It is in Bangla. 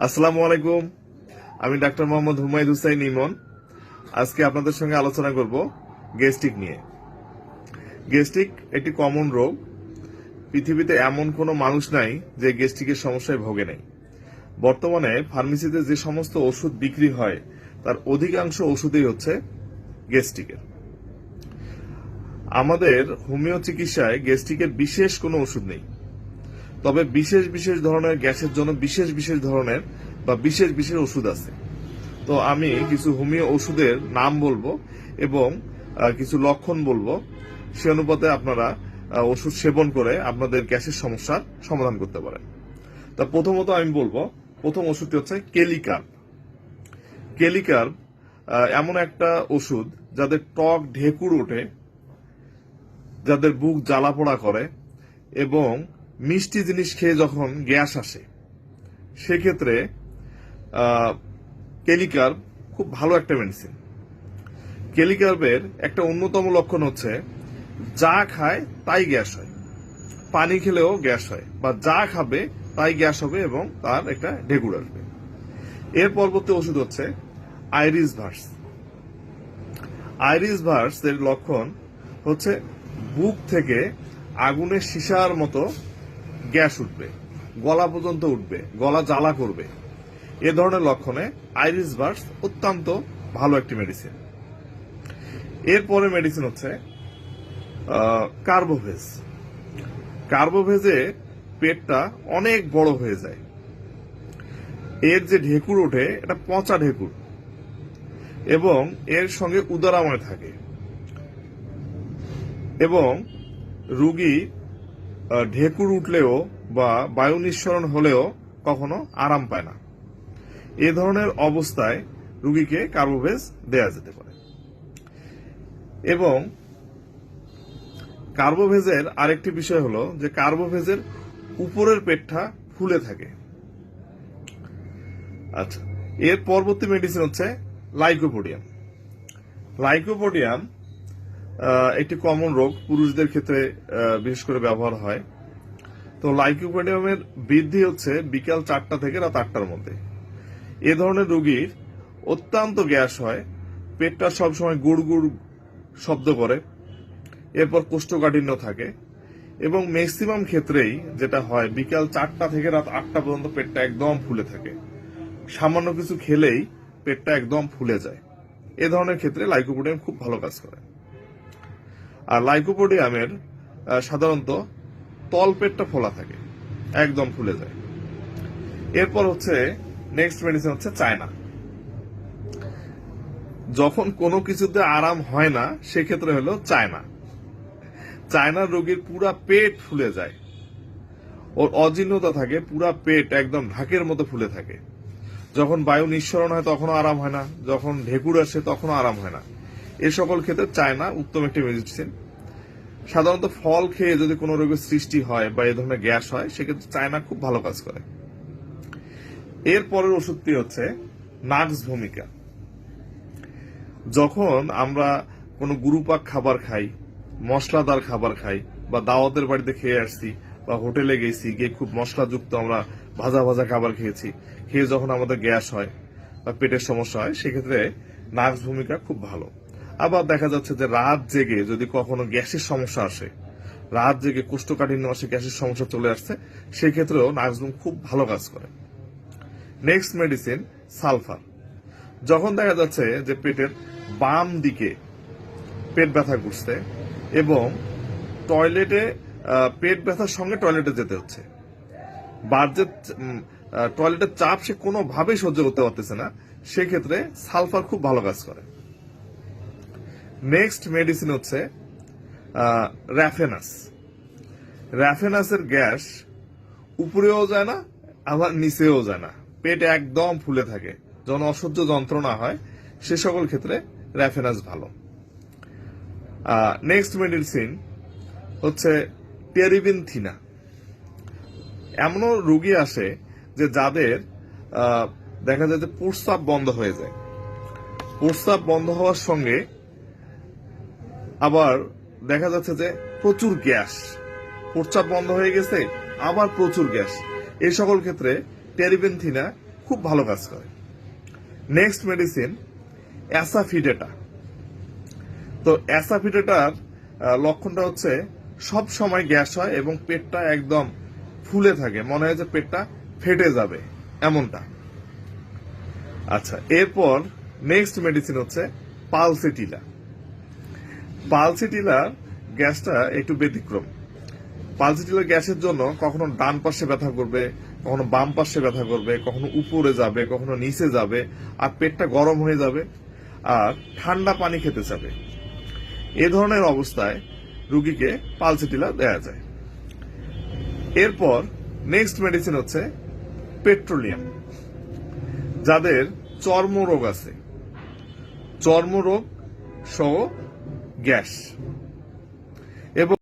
আসসালামু আলাইকুম। আমি ডাক্তার মোহাম্মদ হুমায়ুদ হুসাইন ইমন। আজকে আপনাদের সঙ্গে আলোচনা করব গ্যাস্ট্রিক নিয়ে। গ্যাস্ট্রিক একটি কমন রোগ। পৃথিবীতে এমন কোনো মানুষ নাই যে গ্যাস্ট্রিকের সমস্যায় ভোগে নাই। বর্তমানে ফার্মেসিতে যে সমস্ত ওষুধ বিক্রি হয় তার অধিকাংশ ওষুধই হচ্ছে গ্যাস্ট্রিকের। আমাদের হোমিও চিকিৎসায় গ্যাস্ট্রিকের বিশেষ কোনো ওষুধ নেই, তবে বিশেষ বিশেষ ধরনের গ্যাসের জন্য বিশেষ বিশেষ ধরনের বা বিশেষ বিশেষ ওষুধ আছে। তো আমি কিছু হোমিও ওষুধের নাম বলবো এবং কিছু লক্ষণ বলবো, সে অনুপাতে আপনারা ওষুধ সেবন করে আপনাদের গ্যাসের সমস্যার সমাধান করতে পারেন। তা প্রথমত আমি বলবো, প্রথম ওষুধটি হচ্ছে কেলিকার্ব। কেলিকার্ব এমন একটা ওষুধ যাদের টক ঢেকুর ওঠে, যাদের বুক জ্বালা পোড়া করে এবং মিষ্টি জিনিস খেয়ে যখন গ্যাস আসে, সেক্ষেত্রে কেলিকার্ব খুব ভালো একটা মেডিসিন। কেলিকার্বের একটা অন্যতম লক্ষণ হচ্ছে যা খায় তাই গ্যাস হয়, পানি খেলেও গ্যাস হয়, বা যা খাবে তাই গ্যাস হবে এবং তার একটা ঢেকুর আসবে। এর পরবর্তী ওষুধ হচ্ছে আইরিস ভার্স। আইরিস ভার্স এর লক্ষণ হচ্ছে বুক থেকে আগুনের সীসার মতো গ্যাস উঠবে, গলা পর্যন্ত উঠবে, গলা জ্বালা করবে। এ ধরনের লক্ষণে আইরিস ভার্স অত্যন্ত ভালো একটি মেডিসিন। এরপরে মেডিসিন হচ্ছে কার্বোভেজ। কার্বোভেজে পেটটা অনেক বড় হয়ে যায়, এর যে ঢেকুর ওঠে এটা পচা ঢেকুর এবং এর সঙ্গে উদরাময় থাকে এবং রোগী ঢেকুর উঠলেও বা বায়ু নিঃসরণ হলেও কখনো আরাম পায় না। এ ধরনের অবস্থায় রোগীকে কার্বোভেজ দেয়া যেতে পারে। এবং কার্বোভেজের আরেকটি বিষয় হলো যে কার্বোভেজের উপরের পেটটা ফুলে থাকে। আচ্ছা, এর পরবর্তী মেডিসিন হচ্ছে লাইকোপোডিয়াম। লাইকোপোডিয়াম একটি কমন রোগ, পুরুষদের ক্ষেত্রে বিশেষ করে ব্যবহার হয়। তো লাইকোপোডিয়ামের বৃদ্ধি হচ্ছে বিকাল 4টা থেকে রাত 8টার মধ্যে। এ ধরনের রোগীর অত্যন্ত গ্যাস হয়, পেটটা সবসময় গুড় গুড় শব্দ করে, এরপর কোষ্ঠকাঠিন্য থাকে এবং ম্যাক্সিমাম ক্ষেত্রেই যেটা হয় বিকাল 4টা থেকে রাত 8টা পর্যন্ত পেটটা একদম ফুলে থাকে। সামান্য কিছু খেলেই পেটটা একদম ফুলে যায়। এ ধরনের ক্ষেত্রে লাইকোপোডিয়াম খুব ভালো কাজ করে। আর লাইকোপোডিয়ামের সাধারণত তল পেটটা ফোলা থাকে, একদম ফুলে যায়। এরপর হচ্ছে নেক্সট মেডিসিন হচ্ছে চায়না। যখন কোনো কিছুতে আরাম হয় না সেক্ষেত্রে হলো চায়না। চায়নার রোগীর পুরা পেট ফুলে যায়, ওর অজীর্ণতা থাকে, পুরা পেট একদম ঢাকের মতো ফুলে থাকে। যখন বায়ু নিঃসরণ হয় তখনও আরাম হয় না, যখন ঢেকুর আসে তখনও আরাম হয় না। এ সকল ক্ষেত্রে চায়না উত্তম একটি মেডিসিন। সাধারণত ফল খেয়ে যদি কোনো রোগের সৃষ্টি হয় বা এ ধরনের গ্যাস হয়, সেক্ষেত্রে চায়না খুব ভালো কাজ করে। এর পরের ওষুধটি হচ্ছে নাক্স ভূমিকা। যখন আমরা কোনো গুরুপাক খাবার খাই, মশলাদার খাবার খাই, বা দাওয়াতের বাড়িতে খেয়ে আসছি বা হোটেলে গেছি, গিয়ে খুব মশলাযুক্ত আমরা ভাজা ভাজা খাবার খেয়েছি, খেয়ে যখন আমাদের গ্যাস হয় বা পেটের সমস্যা হয়, সেক্ষেত্রে নাক্স ভূমিকা খুব ভালো। আবার দেখা যাচ্ছে যে রাত জেগে যদি কখনো গ্যাসের সমস্যা আসে, রাত জেগে কোষ্ঠকাঠিন্য আসে, গ্যাসের সমস্যা চলে আসছে, সেক্ষেত্রেও নাক্সভূম খুব ভালো কাজ করে। Next medicine sulphur. যখন দেখা যাচ্ছে যে পেটের বাম দিকে পেট ব্যথা করছে এবং টয়লেটে পেট ব্যথার সঙ্গে টয়লেটে যেতে হচ্ছে, টয়লেটের চাপ সে কোনোভাবেই সহ্য করতে পারতেছে না, সেক্ষেত্রে সালফার খুব ভালো কাজ করে। নেক্সট মেডিসিন হচ্ছে র্যাফেনাস। র্যাফেনাসের গ্যাস উপরেও যায় না আবার নিচেও যায় না, পেট একদম ফুলে থাকে, যখন অসহ্য যন্ত্রণা হয় সে সকল ক্ষেত্রে র্যাফেনাস ভালো। নেক্সট মেডিসিন হচ্ছে টেরিবিনথিনা। এমনও রোগী আসে যে যাদের দেখা যায় যে প্রস্রাব বন্ধ হয়ে যায়, প্রস্রাব বন্ধ হওয়ার সঙ্গে আবার দেখা যাচ্ছে যে প্রচুর গ্যাস, প্রস্রাব বন্ধ হয়ে গেছে আবার প্রচুর গ্যাস। এই সকল ক্ষেত্রে টেরিবিনথিনা খুব ভালো কাজ করে। Next medicine asafoetida. তো অ্যাসাফিডেটার লক্ষণটা হচ্ছে সব সময় গ্যাস হয় এবং পেটটা একদম ফুলে থাকে, মনে হয় যে পেটটা ফেটে যাবে এমনটা। আচ্ছা, এরপর নেক্সট মেডিসিন হচ্ছে পালসেটিলা। পালসেটিলার গ্যাসটা একটু ব্যতিক্রম। পালসেটিলার গ্যাসের জন্য কখনো ডান পাশে ব্যথা করবে, কখনো বাম পাশে ব্যথা করবে, কখনো উপরে যাবে, কখনো নিচে যাবে, আর পেটটা গরম হয়ে যাবে আর ঠান্ডা পানি খেতে চাবে। এ ধরনের অবস্থায় রুগীকে পালসেটিলা দেয়া যায়। এরপর নেক্সট মেডিসিন হচ্ছে পেট্রোলিয়াম। যাদের চর্মরোগ আছে, চর্মরোগ সহ গ্যাস, এবং